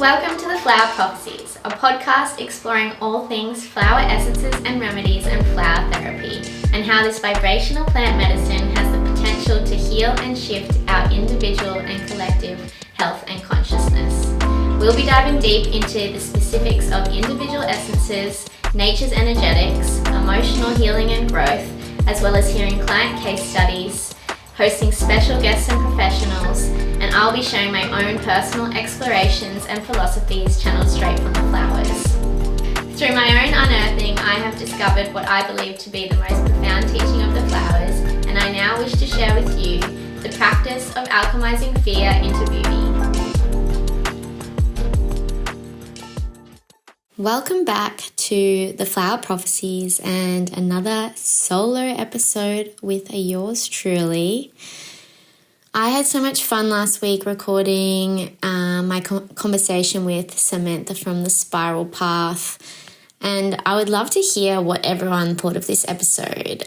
Welcome to the Flower Prophecies, a podcast exploring all things flower essences and remedies and flower therapy, and how this vibrational plant medicine has the potential to heal and shift our individual and collective health and consciousness. We'll be diving deep into the specifics of individual essences, nature's energetics, emotional healing and growth, as well as hearing client case studies, hosting special guests and professionals, and I'll be sharing my own personal explorations and philosophies channeled straight from the flowers. Through my own unearthing, I have discovered what I believe to be the most profound teaching of the flowers, and I now wish to share with you the practice of alchemizing fear into beauty. Welcome back to the Flower Prophecies and another solo episode with yours truly. I had so much fun last week recording my conversation with Samantha from the Spiral Path, and I would love to hear what everyone thought of this episode.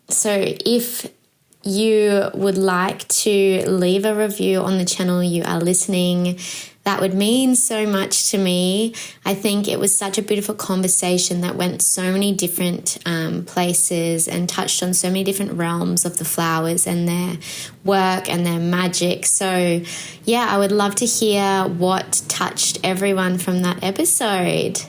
So if you would like to leave a review on the channel you are listening, that would mean so much to me. I think it was such a beautiful conversation that went so many different places and touched on so many different realms of the flowers and their work and their magic. So yeah, I would love to hear what touched everyone from that episode.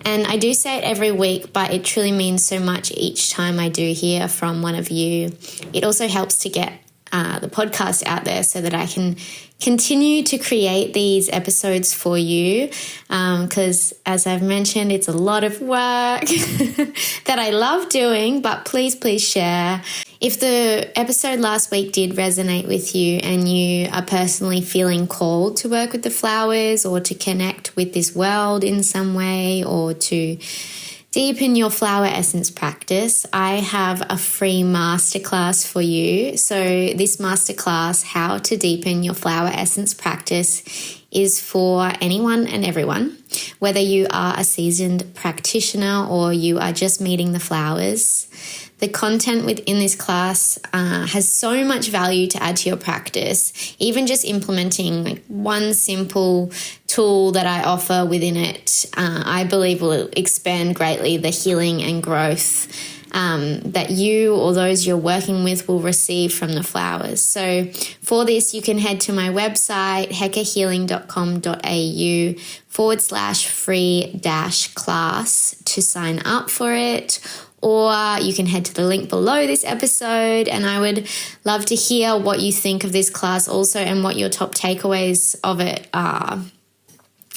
And I do say it every week, but it truly means so much each time I do hear from one of you. It also helps to get the podcast out there so that I can continue to create these episodes for you, because as I've mentioned, it's a lot of work that I love doing, but please share. If the episode last week did resonate with you and you are personally feeling called to work with the flowers or to connect with this world in some way or to deepen your flower essence practice, I have a free masterclass for you. So this masterclass, How to Deepen Your Flower Essence Practice, is for anyone and everyone, whether you are a seasoned practitioner or you are just meeting the flowers. The content within this class has so much value to add to your practice. Even just implementing one simple tool that I offer within it, I believe will expand greatly the healing and growth that you or those you're working with will receive from the flowers. So for this, you can head to my website, hekahealing.com.au/free-class to sign up for it. Or you can head to the link below this episode, and I would love to hear what you think of this class also and what your top takeaways of it are.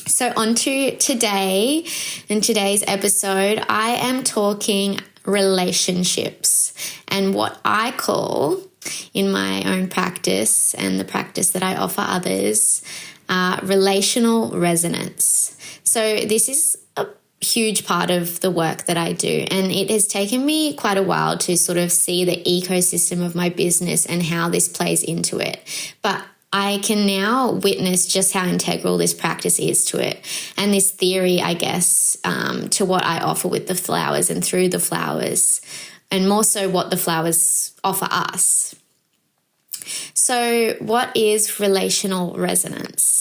So on to today. In today's episode, I am talking relationships and what I call in my own practice and the practice that I offer others, relational resonance. So this is a huge part of the work that I do, and it has taken me quite a while to sort of see the ecosystem of my business and how this plays into it. But I can now witness just how integral this practice is to it, and this theory, I guess, to what I offer with the flowers and through the flowers, and more so what the flowers offer us. So what is relational resonance?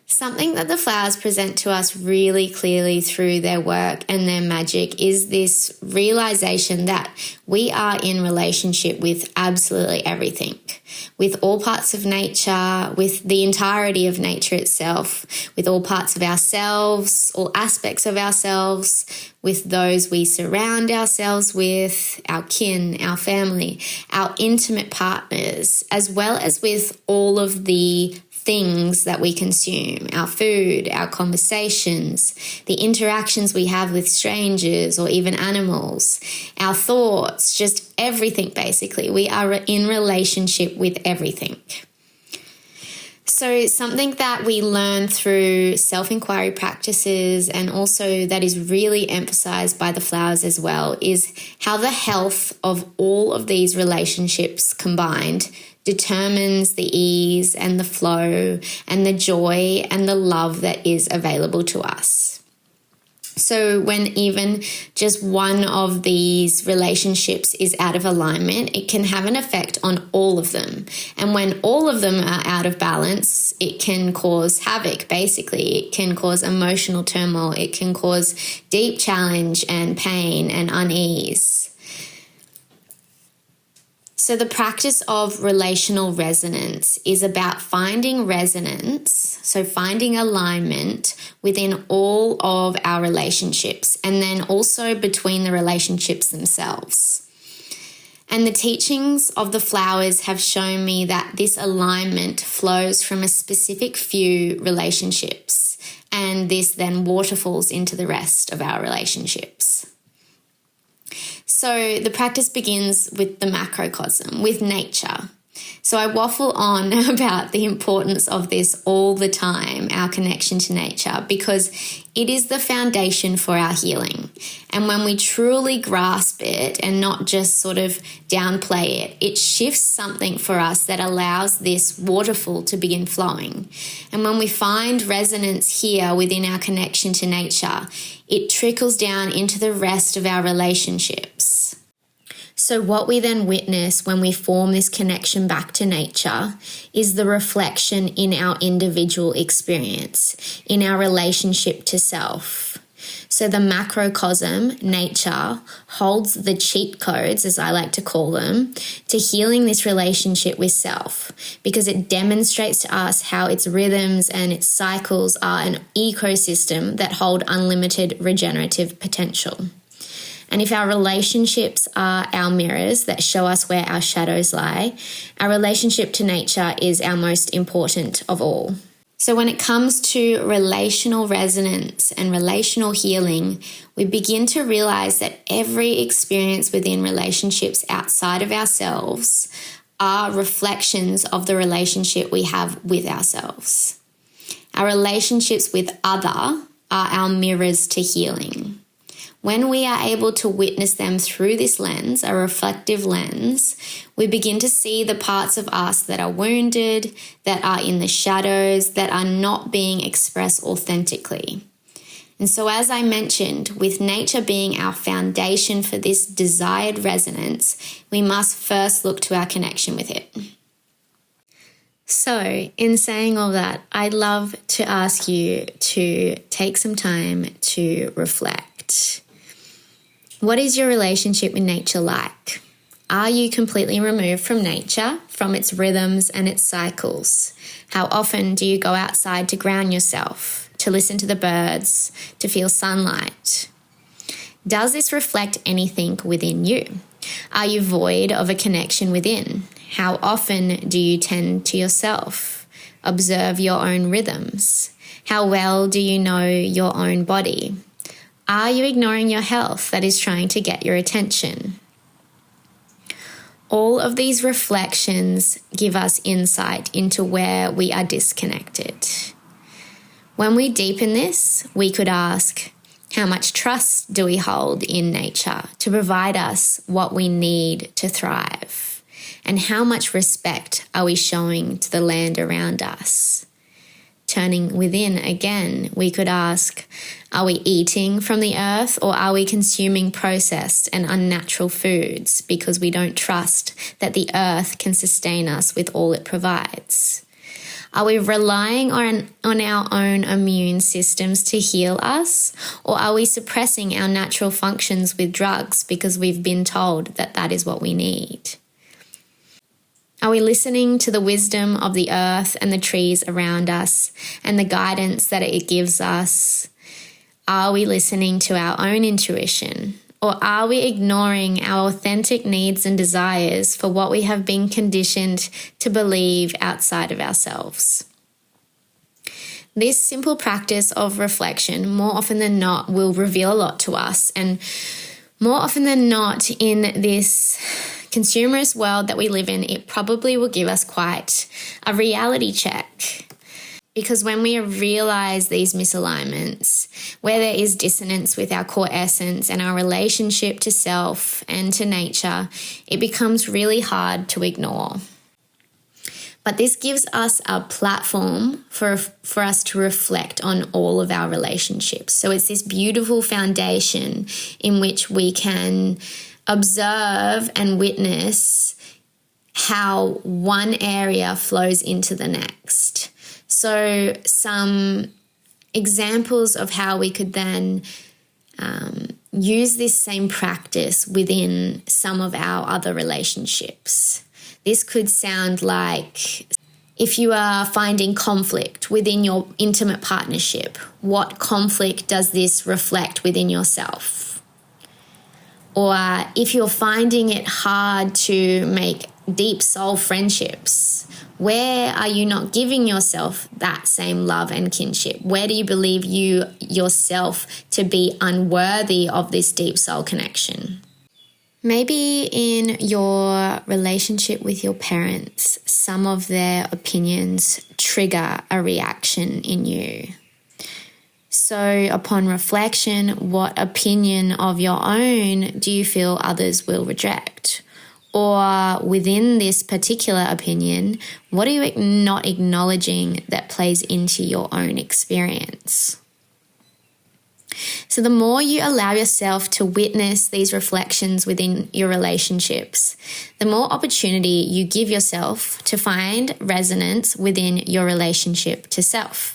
Something that the flowers present to us really clearly through their work and their magic is this realization that we are in relationship with absolutely everything, with all parts of nature, with the entirety of nature itself, with all parts of ourselves, all aspects of ourselves, with those we surround ourselves with, our kin, our family, our intimate partners, as well as with all of the things that we consume, our food, our conversations, the interactions we have with strangers or even animals, our thoughts, just everything basically. We are in relationship with everything. So something that we learn through self-inquiry practices, and also that is really emphasized by the flowers as well, is how the health of all of these relationships combined determines the ease and the flow and the joy and the love that is available to us. So when even just one of these relationships is out of alignment, it can have an effect on all of them. And when all of them are out of balance, it can cause havoc, basically. It can cause emotional turmoil. It can cause deep challenge and pain and unease. So the practice of relational resonance is about finding resonance, so finding alignment within all of our relationships, and then also between the relationships themselves. And the teachings of the flowers have shown me that this alignment flows from a specific few relationships, and this then waterfalls into the rest of our relationships. So the practice begins with the macrocosm, with nature. So I waffle on about the importance of this all the time, our connection to nature, because it is the foundation for our healing. And when we truly grasp it and not just sort of downplay it, it shifts something for us that allows this waterfall to begin flowing. And when we find resonance here within our connection to nature, it trickles down into the rest of our relationships. So what we then witness when we form this connection back to nature is the reflection in our individual experience, in our relationship to self. So the macrocosm, nature, holds the cheat codes, as I like to call them, to healing this relationship with self, because it demonstrates to us how its rhythms and its cycles are an ecosystem that hold unlimited regenerative potential. And if our relationships are our mirrors that show us where our shadows lie, our relationship to nature is our most important of all. So when it comes to relational resonance and relational healing, we begin to realize that every experience within relationships outside of ourselves are reflections of the relationship we have with ourselves. Our relationships with other are our mirrors to healing. When we are able to witness them through this lens, a reflective lens, we begin to see the parts of us that are wounded, that are in the shadows, that are not being expressed authentically. And so, as I mentioned, with nature being our foundation for this desired resonance, we must first look to our connection with it. So, in saying all that, I'd love to ask you to take some time to reflect. What is your relationship with nature like? Are you completely removed from nature, from its rhythms and its cycles? How often do you go outside to ground yourself, to listen to the birds, to feel sunlight? Does this reflect anything within you? Are you void of a connection within? How often do you tend to yourself? Observe your own rhythms. How well do you know your own body? Are you ignoring your health that is trying to get your attention? All of these reflections give us insight into where we are disconnected. When we deepen this, we could ask, how much trust do we hold in nature to provide us what we need to thrive? And how much respect are we showing to the land around us? Turning within again, we could ask, are we eating from the earth, or are we consuming processed and unnatural foods because we don't trust that the earth can sustain us with all it provides? Are we relying on our own immune systems to heal us, or are we suppressing our natural functions with drugs because we've been told that that is what we need? Are we listening to the wisdom of the earth and the trees around us and the guidance that it gives us? Are we listening to our own intuition? Or are we ignoring our authentic needs and desires for what we have been conditioned to believe outside of ourselves? This simple practice of reflection, more often than not, will reveal a lot to us. And more often than not, in this consumerist world that we live in, it probably will give us quite a reality check. Because when we realize these misalignments, where there is dissonance with our core essence and our relationship to self and to nature, it becomes really hard to ignore. But this gives us a platform for us to reflect on all of our relationships. So it's this beautiful foundation in which we can observe and witness how one area flows into the next. So some examples of how we could then use this same practice within some of our other relationships. This could sound like if you are finding conflict within your intimate partnership, what conflict does this reflect within yourself? Or if you're finding it hard to make deep soul friendships, where are you not giving yourself that same love and kinship? Where do you believe yourself to be unworthy of this deep soul connection? Maybe in your relationship with your parents, some of their opinions trigger a reaction in you. So upon reflection, what opinion of your own do you feel others will reject? Or within this particular opinion, what are you not acknowledging that plays into your own experience? So the more you allow yourself to witness these reflections within your relationships, the more opportunity you give yourself to find resonance within your relationship to self.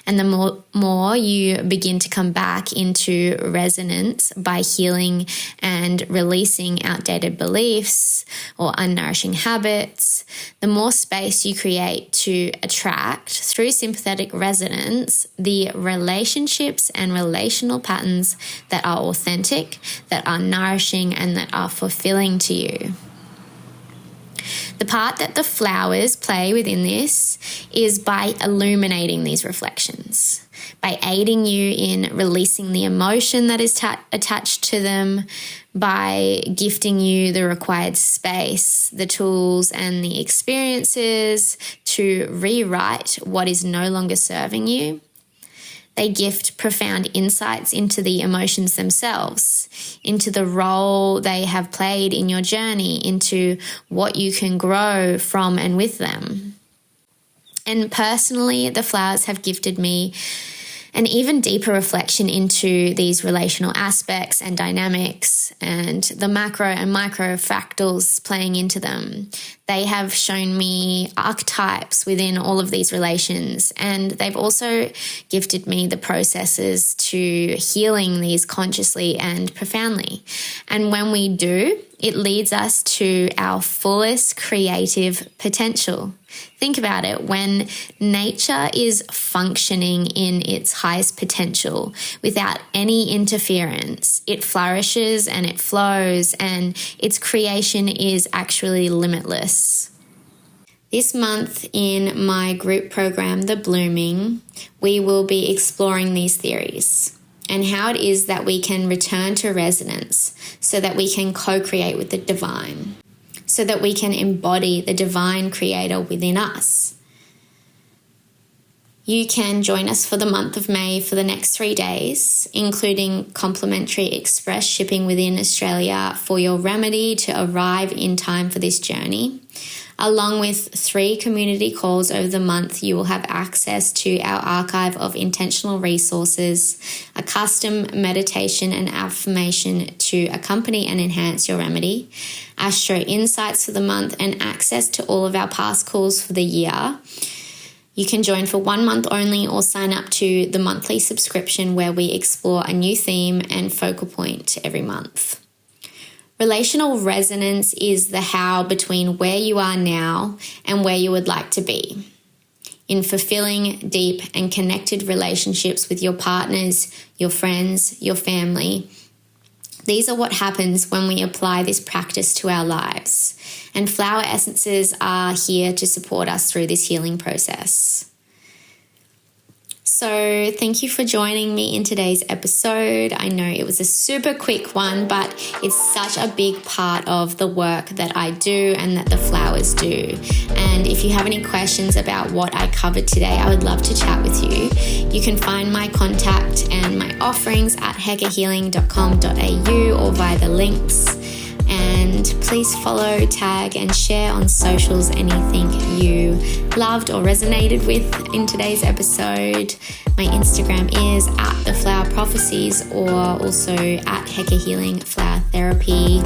And the more you begin to come back into resonance by healing and releasing outdated beliefs or unnourishing habits, the more space you create to attract, through sympathetic resonance, the relationships and relational patterns that are authentic, that are nourishing, and that are fulfilling to you. The part that the flowers play within this is by illuminating these reflections, by aiding you in releasing the emotion that is attached to them, by gifting you the required space, the tools, and the experiences to rewrite what is no longer serving you. They gift profound insights into the emotions themselves, into the role they have played in your journey, into what you can grow from and with them. And personally, the flowers have gifted me an even deeper reflection into these relational aspects and dynamics and the macro and micro fractals playing into them. They have shown me archetypes within all of these relations, and they've also gifted me the processes to healing these consciously and profoundly. And when we do, it leads us to our fullest creative potential. Think about it. When nature is functioning in its highest potential without any interference, it flourishes and it flows, and its creation is actually limitless. This month in my group program, The Blooming, we will be exploring these theories and how it is that we can return to resonance so that we can co-create with the divine, so that we can embody the divine creator within us. You can join us for the month of May for the next 3 days, including complimentary express shipping within Australia for your remedy to arrive in time for this journey. Along with 3 community calls over the month, you will have access to our archive of intentional resources, a custom meditation and affirmation to accompany and enhance your remedy, astro insights for the month, and access to all of our past calls for the year. You can join for 1 month only or sign up to the monthly subscription where we explore a new theme and focal point every month. Relational resonance is the how between where you are now and where you would like to be, in fulfilling, deep, and connected relationships with your partners, your friends, your family. These are what happens when we apply this practice to our lives, and flower essences are here to support us through this healing process. So thank you for joining me in today's episode. I know it was a super quick one, but it's such a big part of the work that I do and that the flowers do. And if you have any questions about what I covered today, I would love to chat with you. You can find my contact and my offerings at heckerhealing.com.au or via the links. And please follow, tag, and share on socials anything you loved or resonated with in today's episode. My Instagram is @theflowerprophecies or also @Heka Healing Flower Therapy.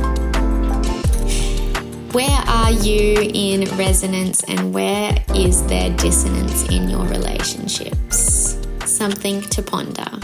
Where are you in resonance and where is there dissonance in your relationships? Something to ponder.